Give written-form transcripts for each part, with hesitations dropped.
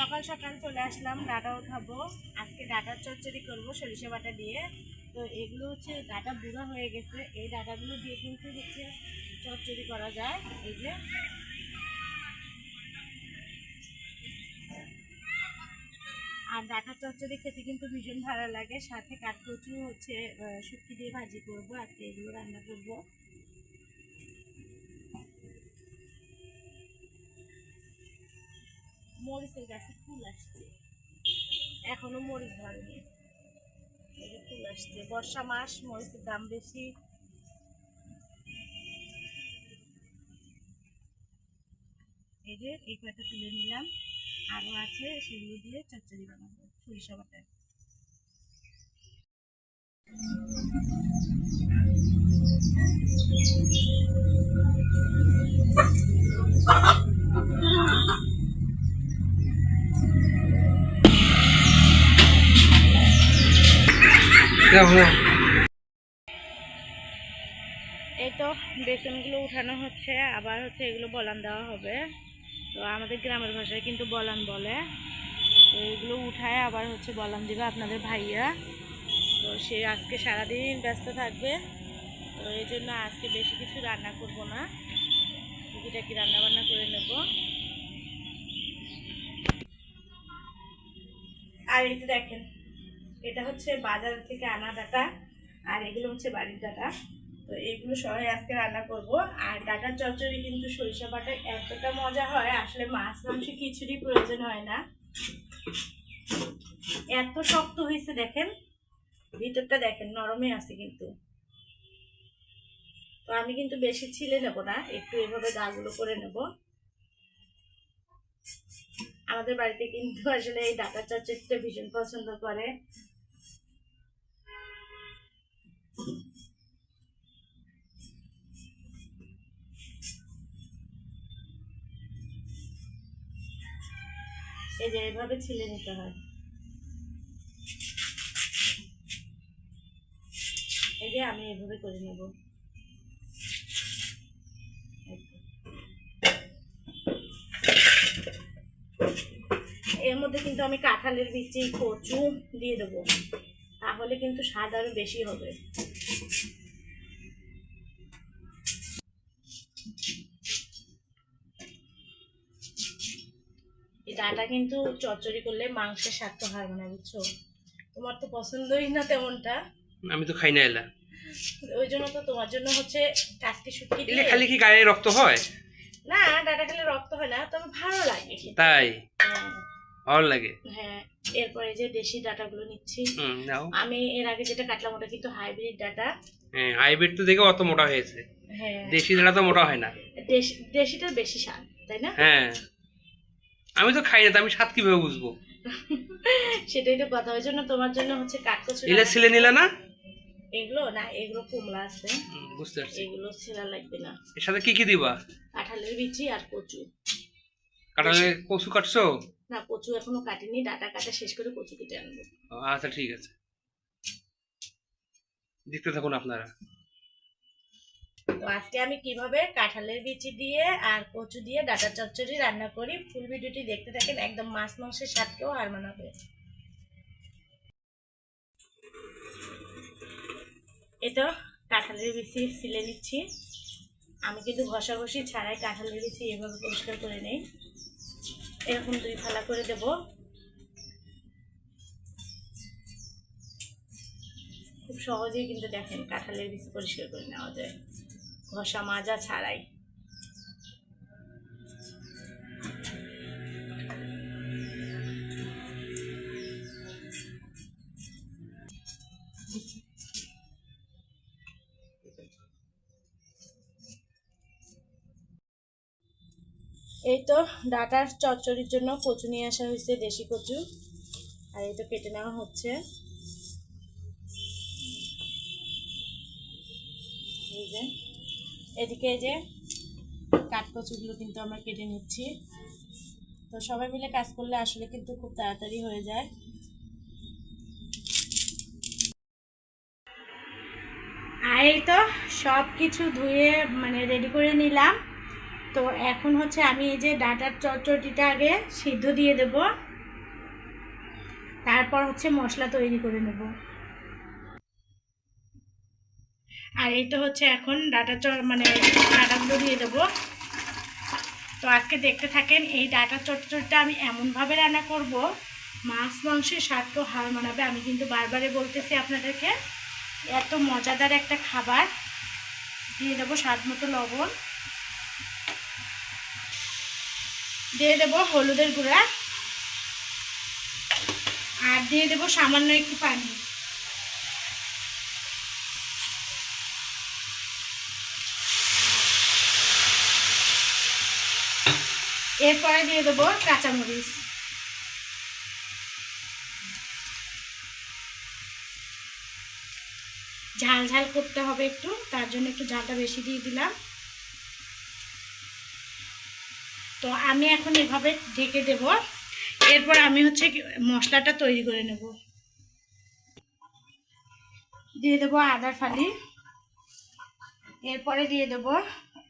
সকাল সকাল চলে আসলাম, ডাটা উঠাবো। আজকে ডাটার চচ্চড়ি করব সরিষা বাটা দিয়ে। তো এগুলো হচ্ছে ডাটা বুড়া হয়ে গেছে, এই ডাটাগুলো দিয়ে কিন্তু হচ্ছে চচ্চড়ি করা যায়। এই যে আর ডাটার চচ্চড়ি খেতে কিন্তু ভীষণ ভালো লাগে। সাথে কাঠকচু হচ্ছে শুটকি দিয়ে ভাজি করব, আজকে এগুলো রান্না করব। মরিচের গাছে ফুল আসছে, এখনো মরিচ ধরেনি। এই যে ফুল আসছে, বর্ষা মাস, মরিচের দাম বেশি। এই যে এই কয়টা তুলে নিলাম, আরো আছে, সেগুলো দিয়ে চচ্চড়ি বানাবো সরিষা বাটায়। এই তো বেসনগুলো উঠানো হচ্ছে, আবার হচ্ছে এগুলো বলান দেওয়া হবে। তো আমাদের গ্রামের ভাষায় কিন্তু বলান বলে। তো এগুলো উঠায় আবার হচ্ছে বলান দিবে আপনাদের ভাইয়া। তো সে আজকে সারাদিন ব্যস্ত থাকবে, তো এই জন্য আজকে বেশি কিছু রান্না করব না, টুকিটাকি রান্না বান্না করে নেব। আর এই যে দেখেন, এটা হচ্ছে বাজার থেকে আনা ডাটা, আর এগুলো হচ্ছে বাড়ির ডাটা। তো এগুলো সবাই আজকে রান্না করব। আর ডাটার চচ্চড়ি কিন্তু সরিষা বাটায় এতটা মজা হয়, আসলে মাছ মাংস কিছুরই প্রয়োজন হয় না। এত শক্ত হয়েছে দেখেন, ভিতরটা দেখেন নরমে আছে কিন্তু। তো আমি কিন্তু বেশি ছিলে নেব না, একটু এভাবে গাগুলো করে নেব। আমাদের বাড়িতে কিন্তু আসলে এই ডাটার চচ্চড়িটা ভীষণ পছন্দ করে। এই যে এভাবে ছিলে নিতে হয়। এই যে আমি এভাবে করে নেব। এর মধ্যে কিন্তু আমি কাঁঠালের বিচি, কচু দিয়ে দেবো, তাহলে কিন্তু স্বাদ আরো বেশি হবে। এই ডাটা কিন্তু চচ্চড়ি করলে মাংসের স্বাদ তো হারবে না, বুঝছো? তোমার তো পছন্দই না তেমনটা, আমি তো খাই না এলা, ওই জন্য তো তোমার জন্য হচ্ছে কাজকে শুকিয়ে এলে খালি কি গায়ে রক্ত হয়? না, ডাটা খেলে রক্ত হয় না, তবে ভালো লাগে। তাই ভালো লাগে। হ্যাঁ, এরপরে যে দেশি ডাটাগুলো নিচ্ছি। আমি এর আগে যেটা কাটলাম ওটা কিন্তু হাইব্রিড ডাটা। হ্যাঁ, হাইব্রিড তো দেখে অত মোটা হয়েছে। হ্যাঁ, দেশি ডাটা তো মোটা হয় না। দেশিটার বেশি স্বাদ, তাই না? হ্যাঁ, আমি তো খাই না, আমি স্বাদ কিভাবে বুঝবো? সেটাই তো কথা, ওই জন্য তোমার জন্য হচ্ছে কাঠকচু। এলে ছিলে নিলে না? এগুলো না, এগুলো কুমড়া আছে, বুঝতে পারছি। এগুলো ছেলা লাগবে না। এর সাথে কি কি দিবা? কাঁঠালের বিচি আর কচু। কাঁঠালের কচু কাটছো? না, কচু এখনো কাটিনি, ডাটা কাটা শেষ করে কচু কেটে আনবো। আচ্ছা ঠিক আছে, দেখতে থাকুন আপনারা। তো আজকে আমি কিভাবে কাঁঠালের বিচি দিয়ে আর কচু দিয়ে ডাটা চচ্চড়ি রান্না করি, ফুল ভিডিওটি দেখতে থাকেন, একদম মাছ মাংসের স্বাদকেও হার মানাবে। এটা কাঁঠালের বিচি ছিলে নিচ্ছি। আমি কিন্তু ঘষাঘষি ছাড়াই কাঁঠালের বিচি এভাবে পরিষ্কার করে নেই। এরকম 2 ফালা করে দেব। খুব সহজেই কিন্তু দেখেন কাঁঠালের বিচি পরিষ্কার করে নেওয়া যায়, ঘষা মাজা ছাড়াই। এই তো ডাটার চচ্চড়ির জন্য কচু নিয়ে আসা হয়েছে, দেশি কচু, আর এই তো কেটে নেওয়া হচ্ছে। এই যে এদিকে এই যে কাঠকচুগুলো কিন্তু আমরা কেটে নিচ্ছি। তো সবাই মিলে কাজ করলে আসলে কিন্তু খুব তাড়াতাড়ি হয়ে যায়। আর এই তো সব কিছু ধুয়ে মানে রেডি করে নিলাম। তো এখন হচ্ছে আমি এই যে ডাটার চচ্চড়িটা আগে সিদ্ধ দিয়ে দেব। তারপর হচ্ছে মশলা তৈরি করে নেব। আর এই তো হচ্ছে এখন ডাটাগুলো দিয়ে দেবো। তো আজকে দেখতে থাকেন, এই ডাটা চচ্চড়িটা আমি এমনভাবে রান্না করব, মাছ মাংসের স্বাদ তো হার মানাবে। আমি কিন্তু বারবারই বলতেছি আপনাদেরকে, এত মজাদার একটা খাবার। দিয়ে দেবো স্বাদ মতো লবণ, দিয়ে দেবো হলুদের গুঁড়া, আর দিয়ে দেবো সামান্য একটু পানি। এরপরে দিয়ে দেবো কাঁচামরিচ। ঝাল ঝাল করতে হবে একটু, তার জন্য একটু ঝালটা বেশি দিয়ে দিলাম। তো আমি এখন এভাবে ঢেকে দেব। এরপর আমি হচ্ছে মশলাটা তৈরি করে নেব। দিয়ে দেবো আদার ফালি, এরপরে দিয়ে দেবো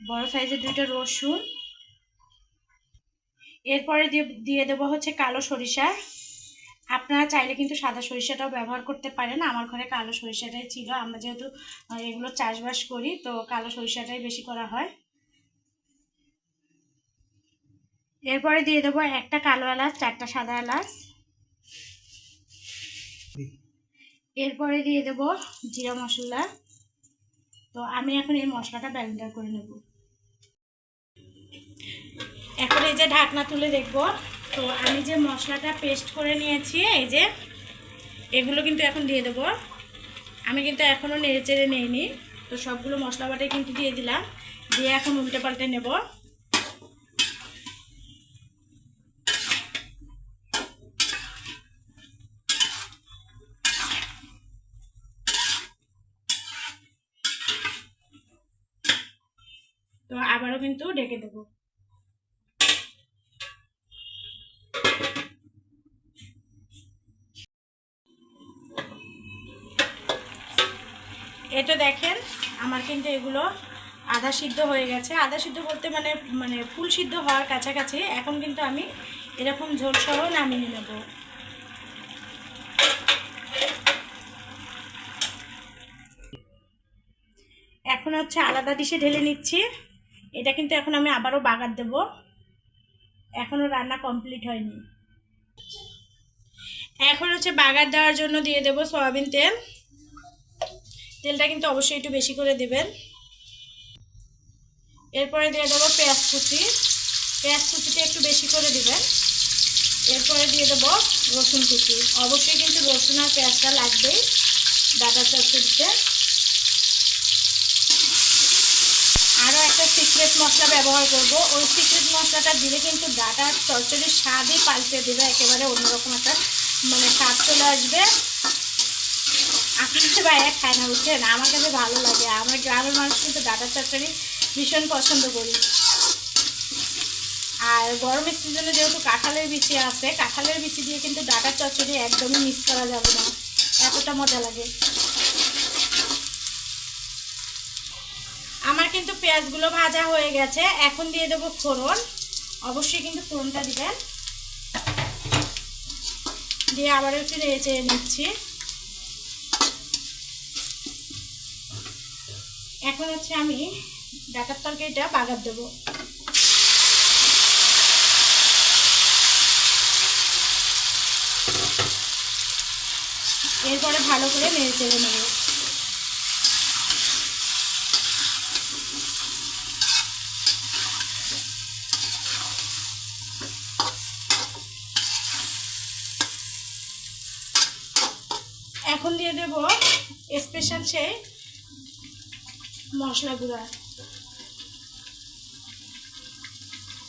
বড় সাইজের 2টা রসুন, এরপরে দিয়ে দেবো হচ্ছে কালো সরিষা। আপনারা চাইলে কিন্তু সাদা সরিষাটাও ব্যবহার করতে পারেন, আমার ঘরে কালো সরিষাটাই ছিল। আমরা যেহেতু এগুলো চাষবাস করি, তো কালো সরিষাটাই বেশি করা হয়। এরপরে দিয়ে দেবো 1টা কালো এলাচ, 4টা সাদা এলাচ। এরপরে দিয়ে দেবো জিরা মশলা। তো আমি এখন এই মশলাটা ব্লেন্ডার করে নেব। এখন এই যে ঢাকনা তুলে দেখব, তো আমি যে মশলাটা পেস্ট করে নিয়েছি, এই যে এগুলো কিন্তু এখন দিয়ে দেবো। আমি কিন্তু এখনও নেড়ে চেড়ে নিইনি, তো সবগুলো মশলা বাটাই কিন্তু দিয়ে দিলাম। দিয়ে এখন উল্টে পাল্টে নেব। তো আবারও কিন্তু ঢেকে দেবো। এটা দেখেন, আমার কিন্তু এগুলো আধা সিদ্ধ হয়ে গেছে। আধা সিদ্ধ বলতে মানে ফুল সিদ্ধ হওয়ার কাছাকাছি। এখন কিন্তু আমি এরকম ঝোল সহ নামিয়ে নেব। এখন হচ্ছে আলাদা ডিশে ঢেলে নিচ্ছি। এটা কিন্তু এখন আমি আবারও বাগার দেব, এখনও রান্না কমপ্লিট হয়নি। এখন হচ্ছে বাগার দেওয়ার জন্য দিয়ে দেব সয়াবিন তেল। তেলটা কিন্তু অবশ্যই একটু বেশি করে দেবেন। এরপরে দিয়ে দেবো পেঁয়াজ কুচি। পেঁয়াজ কুচিটা একটু বেশি করে দিবেন। এরপরে দিয়ে দেবো রসুন কুচি। অবশ্যই কিন্তু রসুন আর পেঁয়াজটা লাগবেই ডাটা চচ্চড়িতে। আরও একটা সিক্রেট মশলা ব্যবহার করব, ওই সিক্রেট মশলাটা দিলে কিন্তু ডাটার চচ্চড়ির স্বাদই পাল্টে দেবে, একেবারে অন্যরকম একটা স্বাদ চলে আসবে। আপনাদের বাইরে খায় না, বুঝছেন, আমার কাছে ভালো লাগে। আমরা গ্রামের মানুষ কিন্তু ডাটার চচ্চড়ি ভীষণ পছন্দ করি। আর গরমের সিজনে যেহেতু কাঁঠালের বিচি আছে, কাঁঠালের বিচি দিয়ে কিন্তু ডাটার চচ্চড়ি একদমই মিস করা যাবে না, এতটা মজা লাগে। আমার কিন্তু পেঁয়াজগুলো ভাজা হয়ে গেছে। এখন দিয়ে দেবো ফোড়ন। অবশ্যই কিন্তু ফোড়নটা দিবেন। দিয়ে আবার একটু নেড়ে চেড়ে নিচ্ছি। এখন হচ্ছে আমি ডাটার তরকারিটা বাগার দেবো। এরপরে ভালো করে নেড়ে চেড়ে নেব। এখন দিয়ে দেব স্পেশাল সেই মশলা গুঁড়া,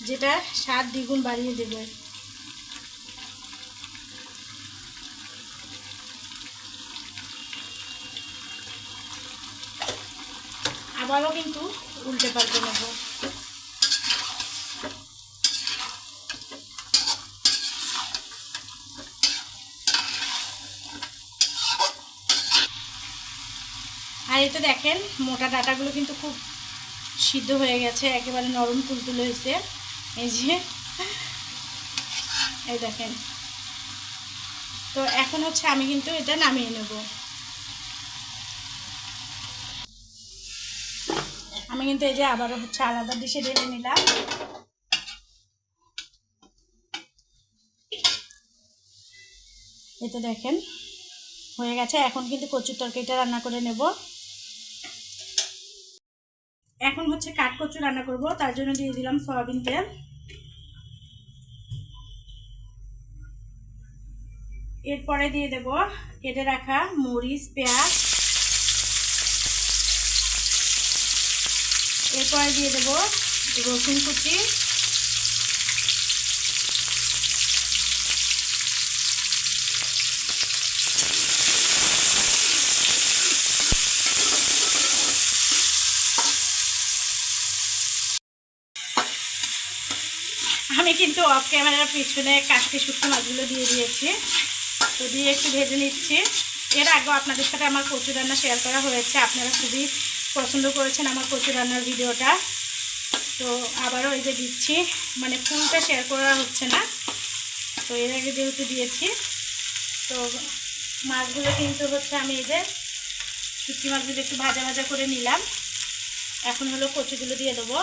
যেটা স্বাদ দ্বিগুণ বাড়িয়ে দেবে। আবারও কিন্তু উল্টে পাল্টে নেব। আর এই তো দেখেন, মোটা ডাটাগুলো কিন্তু খুব সিদ্ধ হয়ে গেছে, একেবারে নরম তুলতুলে হয়েছে। এই যে এই দেখেন, তো এখন হচ্ছে আমি কিন্তু এটা নামিয়ে নেব। আমি কিন্তু এই যে আবারও হচ্ছে আলাদা ডিশে ঢেলে নিলাম। এই তো দেখেন হয়ে গেছে। এখন কিন্তু কচুর তরকারিটা রান্না করে নেব। এখন হচ্ছে কাঠকচু রান্না করব, তার জন্য দিয়ে দিলাম সয়াবিন তেল। এরপরে দিয়ে দেব কেটে রাখা মরিচ, পেঁয়াজ। এরপরে দিয়ে দেব রসুন কুচি, আমি কিন্তু অফ ক্যামেরার পিছনে কাটকে শুকনো মাছগুলো দিয়ে দিয়েছি। তো দিয়ে একটু ভেজে নিচ্ছি। এর আগেও আপনাদের সাথে আমার কচু রান্না শেয়ার করা হয়েছে, আপনারা খুবই পছন্দ করেছেন আমার কচু রান্নার ভিডিওটা। তো আবারও এই যে দিচ্ছি, মানে ফুলটা শেয়ার করা হচ্ছে না, তো এর আগে যেহেতু দিয়েছি। তো মাছগুলো কিন্তু হচ্ছে আমি এই যে শুটকি মাছগুলো একটু ভাজা ভাজা করে নিলাম। এখন হলো কচুগুলো দিয়ে দেবো।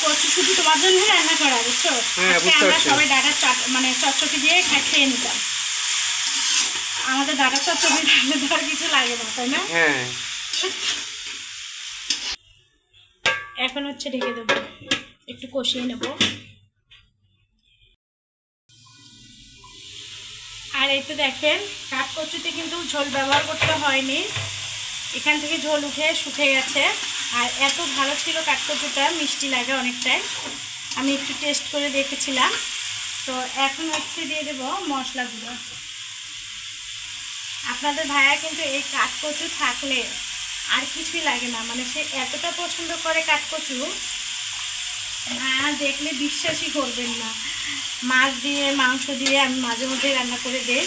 কচু শুধু তোমার জন্য রান্না করা, বুঝছো? আমরা সবাই ডাটার মানে চটচটি দিয়ে খেয়ে নিতাম। আমাদের ডাটার চটচটি ধর কিছু লাগে না, তাই না? এখন হচ্ছে ঢেকে দেবো, একটু কষিয়ে নেব। আর এই তো দেখেন কাঠকচুতে কিন্তু ঝোল ব্যবহার করতে হয়নি, এখান থেকে ঝোল উঠে শুকে গেছে। আর এত ভালো ছিল কাঠকচুটা, মিষ্টি লাগে অনেকটাই। আমি একটু টেস্ট করে দেখেছিলাম। তো এখন হচ্ছে দিয়ে দেবো মশলাগুলো। আপনাদের ভাইয়া কিন্তু এই কাঠকচু থাকলে আর কিছুই লাগে না, মানে সে এতটা পছন্দ করে কাঠকচু, না দেখলে বিশ্বাসই করবেন না। মাছ দিয়ে মাংস দিয়ে আমি মাঝে মধ্যেই রান্না করে দিই,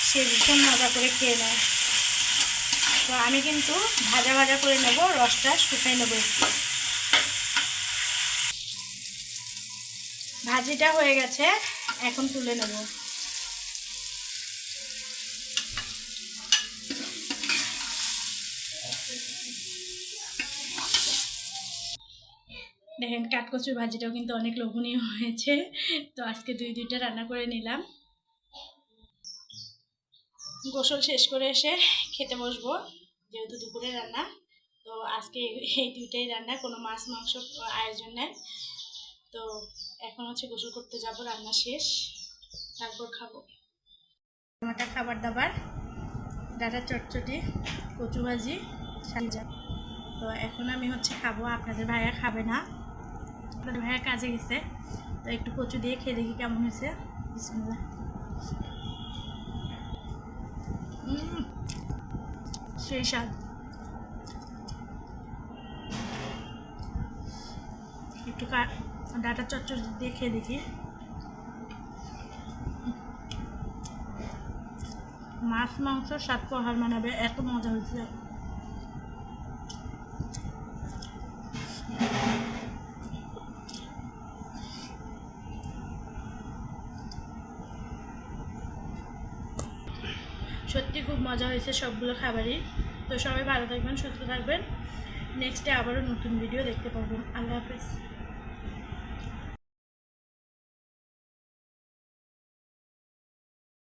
সে ভীষণ মজা করে খেয়ে নেয়। তো আমি কিন্তু ভাজা ভাজা করে নেব, রসটা শুকাই নেব একটু। ভাজিটা হয়ে গেছে, এখন তুলে নেব। দেখেন কাঠকচুর ভাজিটাও কিন্তু অনেক লোভনীয় হয়েছে। তো আজকে দুইটা রান্না করে নিলাম। গোসল শেষ করে এসে খেতে বসবো, যেহেতু দুপুরে রান্না। তো আজকে এই দুইটাই রান্না, কোনো মাছ মাংস আয়োজন নেই। তো এখন হচ্ছে গোসল করতে যাব, রান্না শেষ, তারপর খাবো। আমারটা খাবার দাবার, ডাটার চটচটি, কচু ভাজি, সাজা। তো এখন আমি হচ্ছে খাবো। আপনাদের ভাইয়া খাবে না, আপনাদের ভাইয়া কাজে গেছে। তো একটু কচু দিয়ে খেয়ে দেখি কেমন হয়েছে। বিসমিল্লাহ। সেই স্বাদ। একটু ডাটার চটচটি দিয়ে খেয়ে দেখি। মাছ মাংস স্বাদ তো হার মানাবে, এত মজা হয়েছে। সত্যি খুব মজা হয়েছে সবগুলো খাবারই। তো সবাই ভালো থাকবেন, সুস্থ থাকবেন। নেক্সটে আবারও নতুন ভিডিও দেখতে পারবেন। আল্লাহ হাফেজ।